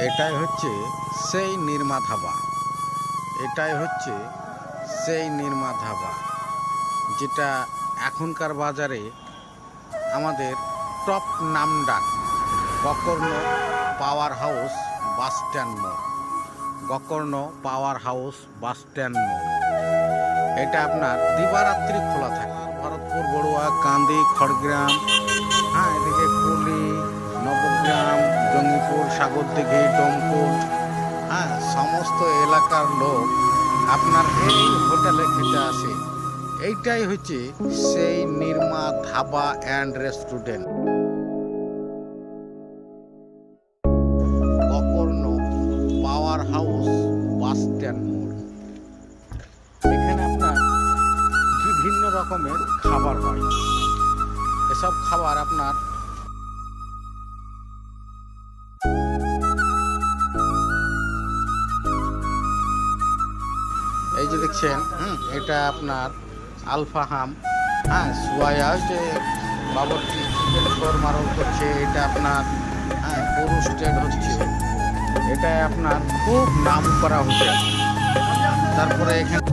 এটাই হচ্ছে সেই নির্মা ধাবা। এটাই হচ্ছে সেই নির্মা ধাবা, যেটা এখনকার বাজারে আমাদের টপ নামডাক গকর্ণ পাওয়ার হাউস বাস স্ট্যান্ড মোড়। গকর্ণ পাওয়ার হাউস বাস স্ট্যান্ড মোড়। এটা আপনার দিবারাত্রি খোলা থাকে। ভরতপুর, বড়ুয়া, কান্দি, খড়গ্রাম, এদিকে কুলি, নবগ্রাম, জঙ্গিপুর, সাগরদিঘি, ডোমকুল, সমস্ত এলাকার লোক আপনার এই হোটেলে খেতে আসে। এইটাই হচ্ছে সেই Nirma dhaba and restaurant, Gokarna power house bus stand মোড়। এখানে আপনার বিভিন্ন রকমের খাবার হয়। এসব খাবার আপনার এই যে দেখছেন, এটা আপনার আলফাহাম, সোয়া যে বাবরচি চিকেন শোরমা রোল করছে, এটা আপনার পুরুষ স্টেট হচ্ছে, এটাই আপনার খুব নাম করা হোটেল। তারপরে এখানে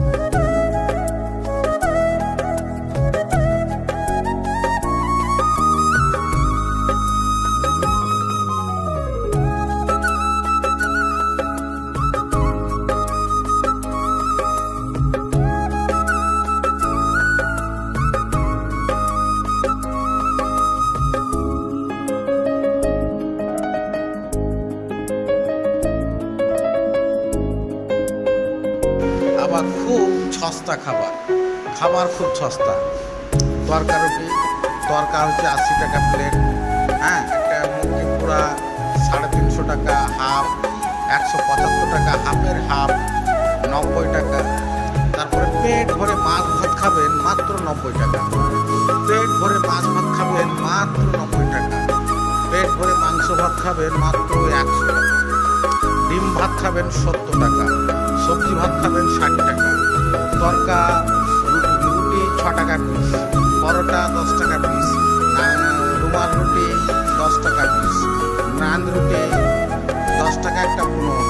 আবার খুব সস্তা খাবার খুব সস্তা। তরকা রুটি, তরকা হচ্ছে 80 টাকা প্লেট। একটা মুরগি পোড়া 350 টাকা হাফ, 175 টাকা হাফের হাফ, 90 টাকা। তারপরে পেট ভরে মাছ ভাত খাবেন মাত্র 90 টাকা। পেট ভরে মাছ ভাত খাবেন মাত্র 90 টাকা। পেট ভরে মাংস ভাত খাবেন মাত্র 100 টাকা। ডিম ভাত খাবেন 70 টাকা। সবজি ভাত খাবেন 60 টাকা। তরকা রুটি 6 টাকা পিস, পরোটা 10 টাকা পিস, রুমাল রুটি 10 টাকা পিস, নান রুটি 10 টাকা একটা 15